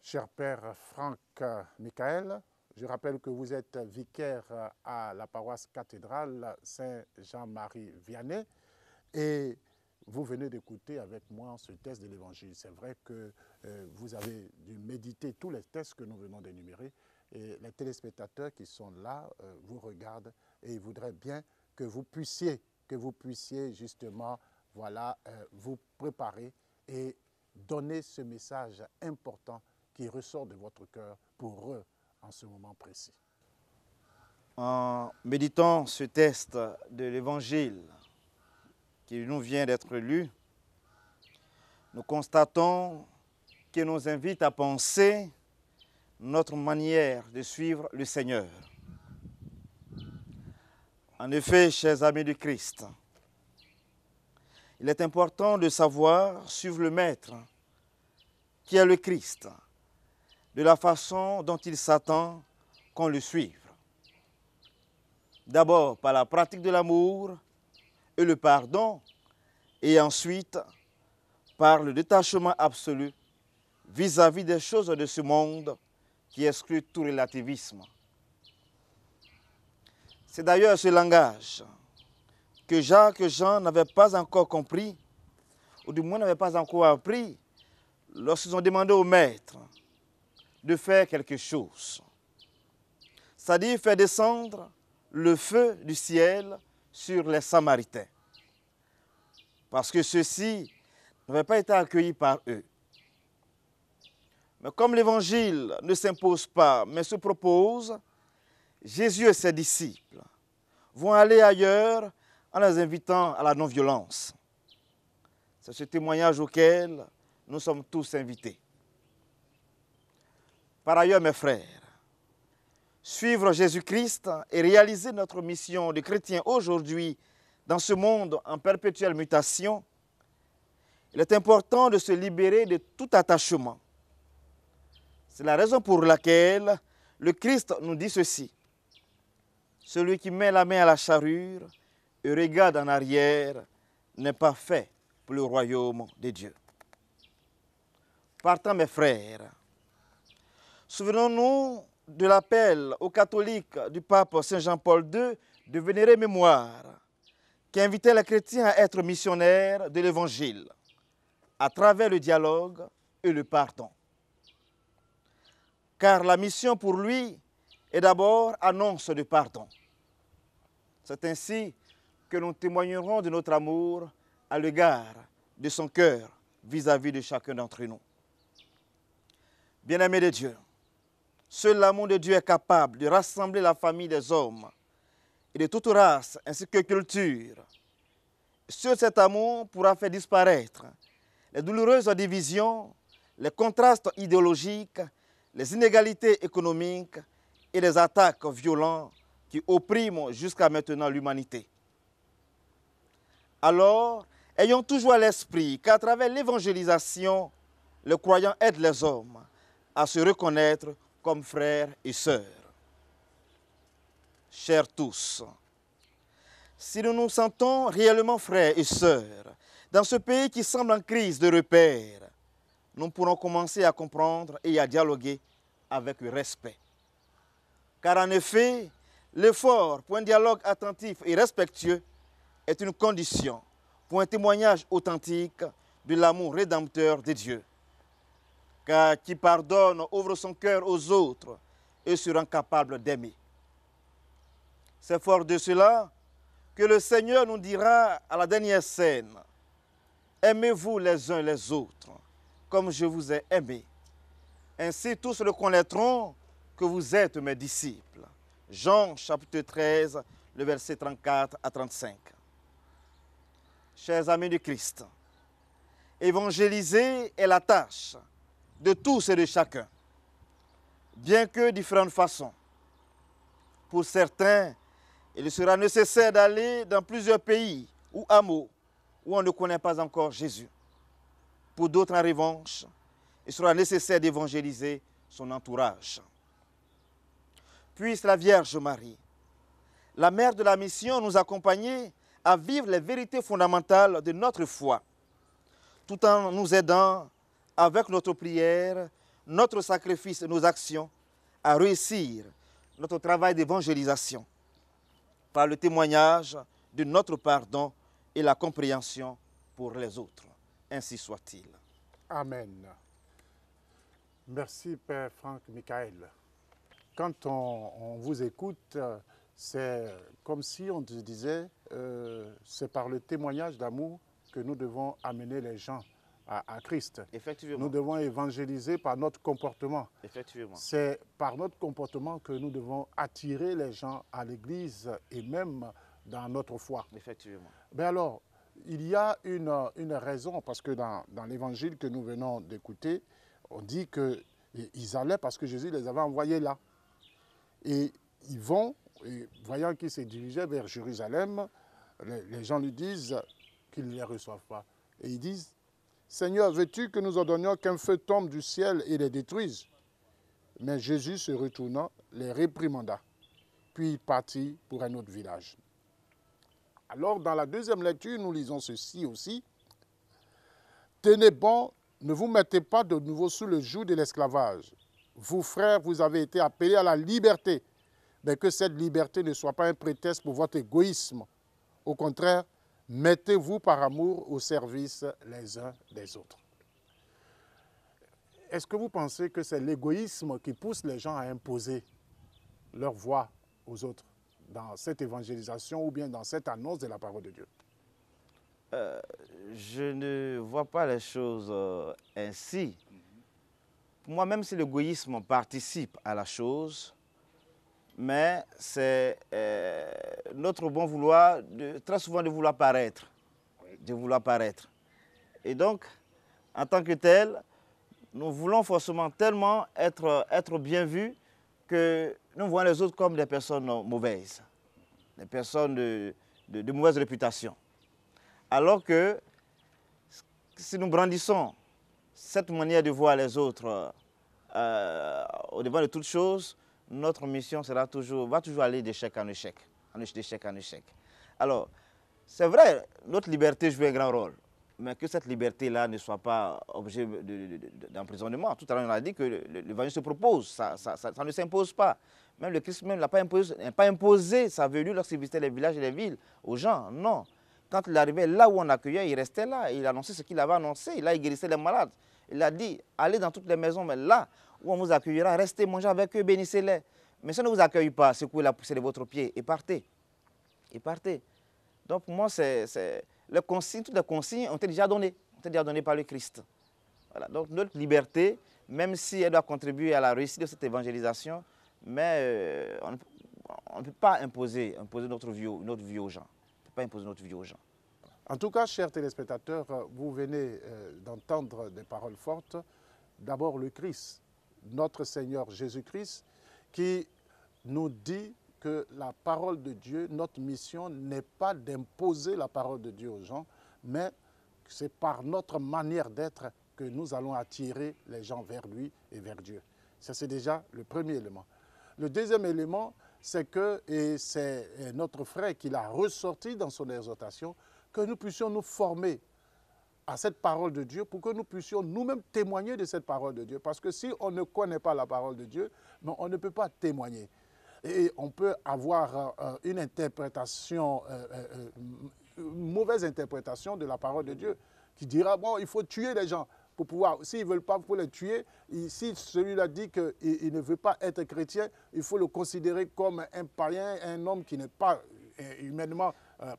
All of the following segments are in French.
Cher Père Franck Michael, je rappelle que vous êtes vicaire à la paroisse cathédrale Saint-Jean-Marie Vianney et vous venez d'écouter avec moi ce texte de l'Évangile. C'est vrai que vous avez dû méditer tous les textes que nous venons d'énumérer et les téléspectateurs qui sont là vous regardent et ils voudraient bien que vous puissiez justement voilà, vous préparer et donner ce message important qui ressort de votre cœur pour eux en ce moment précis. En méditant ce texte de l'Évangile qui nous vient d'être lu, nous constatons qu'il nous invite à penser notre manière de suivre le Seigneur. En effet, chers amis du Christ, il est important de savoir suivre le Maître, qui est le Christ, de la façon dont il s'attend qu'on le suive. D'abord par la pratique de l'amour et le pardon, et ensuite par le détachement absolu vis-à-vis des choses de ce monde qui exclut tout relativisme. C'est d'ailleurs ce langage que Jacques et Jean n'avaient pas encore compris, ou du moins n'avaient pas encore appris, lorsqu'ils ont demandé au Maître de faire quelque chose. C'est-à-dire faire descendre le feu du ciel sur les Samaritains. Parce que ceux-ci n'avaient pas été accueillis par eux. Mais comme l'Évangile ne s'impose pas, mais se propose, Jésus et ses disciples vont aller ailleurs en les invitant à la non-violence. C'est ce témoignage auquel nous sommes tous invités. Par ailleurs, mes frères, suivre Jésus-Christ et réaliser notre mission de chrétien aujourd'hui dans ce monde en perpétuelle mutation, il est important de se libérer de tout attachement. C'est la raison pour laquelle le Christ nous dit ceci. Celui qui met la main à la charrue et regarde en arrière n'est pas fait pour le royaume de Dieu. Partant, mes frères, souvenons-nous de l'appel aux catholiques du pape Saint Jean-Paul II de vénérer mémoire, qui invitait les chrétiens à être missionnaires de l'Évangile à travers le dialogue et le pardon. Car la mission pour lui est d'abord annonce de pardon. C'est ainsi que nous témoignerons de notre amour à l'égard de son cœur vis-à-vis de chacun d'entre nous. Bien-aimés de Dieu, seul l'amour de Dieu est capable de rassembler la famille des hommes et de toute race ainsi que culture. Seul cet amour pourra faire disparaître les douloureuses divisions, les contrastes idéologiques, les inégalités économiques et les attaques violentes qui oppriment jusqu'à maintenant l'humanité. Alors, ayons toujours à l'esprit qu'à travers l'évangélisation, les croyants aident les hommes à se reconnaître comme frères et sœurs. Chers tous, si nous nous sentons réellement frères et sœurs dans ce pays qui semble en crise de repères, nous pourrons commencer à comprendre et à dialoguer avec respect. Car en effet, l'effort pour un dialogue attentif et respectueux est une condition pour un témoignage authentique de l'amour rédempteur de Dieu. Car qui pardonne ouvre son cœur aux autres et sera capable d'aimer. C'est fort de cela que le Seigneur nous dira à la dernière scène, « Aimez-vous les uns les autres, comme je vous ai aimé. Ainsi tous reconnaîtront que vous êtes mes disciples. » Jean chapitre 13, le verset 34 à 35. Chers amis du Christ, évangéliser est la tâche de tous et de chacun, bien que de différentes façons. Pour certains, il sera nécessaire d'aller dans plusieurs pays ou hameaux où on ne connaît pas encore Jésus. Pour d'autres, en revanche, il sera nécessaire d'évangéliser son entourage. Puisse la Vierge Marie, la mère de la mission, nous accompagner à vivre les vérités fondamentales de notre foi, tout en nous aidant avec notre prière, notre sacrifice et nos actions à réussir notre travail d'évangélisation par le témoignage de notre pardon et la compréhension pour les autres. Ainsi soit-il. Amen. Merci, Père Franck Michael. Quand on vous écoute, c'est comme si on te disait, c'est par le témoignage d'amour que nous devons amener les gens à Christ. Effectivement. Nous devons évangéliser par notre comportement. Effectivement. C'est par notre comportement que nous devons attirer les gens à l'Église et même dans notre foi. Effectivement. Mais alors, il y a une raison, parce que dans l'évangile que nous venons d'écouter, on dit qu'ils allaient parce que Jésus les avait envoyés là. Et ils vont, et voyant qu'ils se dirigeaient vers Jérusalem, les gens lui disent qu'ils ne les reçoivent pas. Et ils disent, Seigneur, veux-tu que nous ordonnions qu'un feu tombe du ciel et les détruise? Mais Jésus, se retournant, les réprimanda. Puis il partit pour un autre village. Alors, dans la deuxième lecture, nous lisons ceci aussi. Tenez bon, ne vous mettez pas de nouveau sous le joug de l'esclavage. Vous, frères, vous avez été appelés à la liberté, mais que cette liberté ne soit pas un prétexte pour votre égoïsme. Au contraire, mettez-vous par amour au service les uns des autres. Est-ce que vous pensez que c'est l'égoïsme qui pousse les gens à imposer leur voix aux autres dans cette évangélisation ou bien dans cette annonce de la parole de Dieu? Je ne vois pas les choses ainsi. Pour moi, même si l'égoïsme participe à la chose, mais c'est notre bon vouloir, très souvent de vouloir paraître. De vouloir paraître. Et donc, en tant que tel, nous voulons forcément tellement être bien vus que nous voyons les autres comme des personnes mauvaises, des personnes de mauvaise réputation. Alors que si nous brandissons cette manière de voir les autres au devant de toutes choses, notre mission va toujours aller d'échec en échec, d'échec en échec. Alors, c'est vrai, notre liberté joue un grand rôle, mais que cette liberté-là ne soit pas objet d'emprisonnement. Tout à l'heure, on a dit que l'évangile se propose, ça ne s'impose pas. Même le Christ n'a pas imposé sa venue lorsqu'il visitait les villages et les villes aux gens, non. Quand il arrivait là où on accueillait, il restait là. Il annonçait ce qu'il avait annoncé. Là, il guérissait les malades. Il a dit, allez dans toutes les maisons, mais là où on vous accueillera, restez, mangez avec eux, bénissez-les. Mais si on ne vous accueille pas, secouez la poussière de votre pied et partez. Et partez. Donc pour moi, toutes les consignes ont été déjà données. Ont été déjà données par le Christ. Voilà. Donc notre liberté, même si elle doit contribuer à la réussite de cette évangélisation, mais on ne peut pas imposer notre vie aux gens. Pas imposer notre vie aux gens. En tout cas, chers téléspectateurs, vous venez d'entendre des paroles fortes. D'abord le Christ, notre Seigneur Jésus-Christ, qui nous dit que la parole de Dieu, notre mission n'est pas d'imposer la parole de Dieu aux gens, mais c'est par notre manière d'être que nous allons attirer les gens vers lui et vers Dieu. Ça, c'est déjà le premier élément. Le deuxième élément, c'est que, et c'est notre frère qui l'a ressorti dans son exhortation, que nous puissions nous former à cette parole de Dieu pour que nous puissions nous-mêmes témoigner de cette parole de Dieu. Parce que si on ne connaît pas la parole de Dieu, ben on ne peut pas témoigner. Et on peut avoir une interprétation, une mauvaise interprétation de la parole de Dieu qui dira, bon, il faut tuer les gens. Pour pouvoir, s'ils ne veulent pas, il faut les tuer. Si celui-là dit qu'il ne veut pas être chrétien, il faut le considérer comme un païen, un homme qui n'est pas, humainement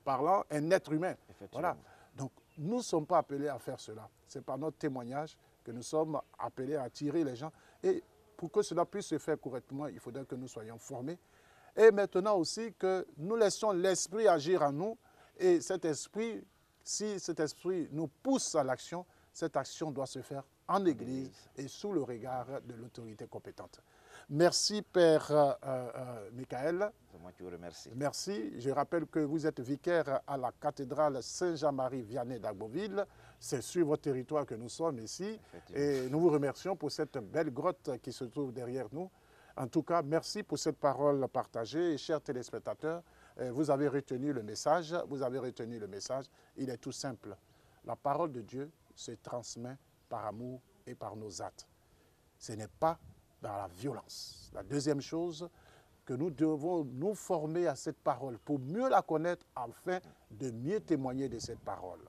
parlant, un être humain. Voilà. Donc, nous ne sommes pas appelés à faire cela. C'est par notre témoignage que nous sommes appelés à attirer les gens. Et pour que cela puisse se faire correctement, il faudrait que nous soyons formés. Et maintenant aussi que nous laissions l'esprit agir en nous. Et cet esprit, si cet esprit nous pousse à l'action, cette action doit se faire en Église et sous le regard de l'autorité compétente. Merci, Père Michael. C'est moi qui vous remercie. Merci. Je rappelle que vous êtes vicaire à la cathédrale Saint-Jean-Marie Vianney d'Agboville. C'est sur votre territoire que nous sommes ici. Et nous vous remercions pour cette belle grotte qui se trouve derrière nous. En tout cas, merci pour cette parole partagée. Et chers téléspectateurs, Vous avez retenu le message, il est tout simple. La parole de Dieu se transmet par amour et par nos actes. Ce n'est pas dans la violence. La deuxième chose, que nous devons nous former à cette parole pour mieux la connaître afin de mieux témoigner de cette parole.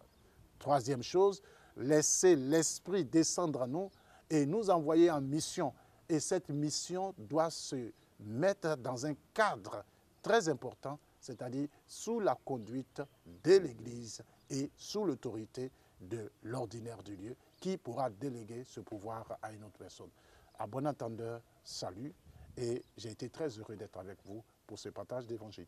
Troisième chose, laisser l'Esprit descendre en nous et nous envoyer en mission. Et cette mission doit se mettre dans un cadre très important, c'est-à-dire sous la conduite de l'Église et sous l'autorité de l'ordinaire du lieu qui pourra déléguer ce pouvoir à une autre personne. À bon entendeur, salut, et j'ai été très heureux d'être avec vous pour ce partage d'évangile.